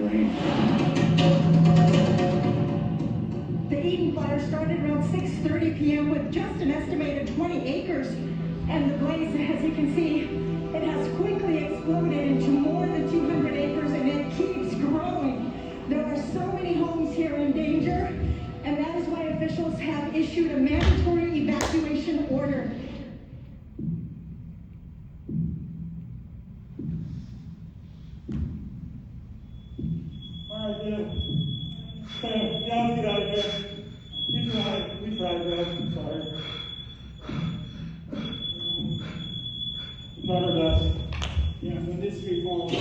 The Eden fire started around 6:30 p.m. with just an estimated 20 acres. And the blaze, as you can see, it has quickly exploded into more than 200 acres, and it keeps growing. There are so many homes here in danger, and that is why officials have issued a mandatory evacuation order. All right, yeah. Yeah, let's get out of here. We tried, man. Sorry. We tried our best. Yeah, when this street falls,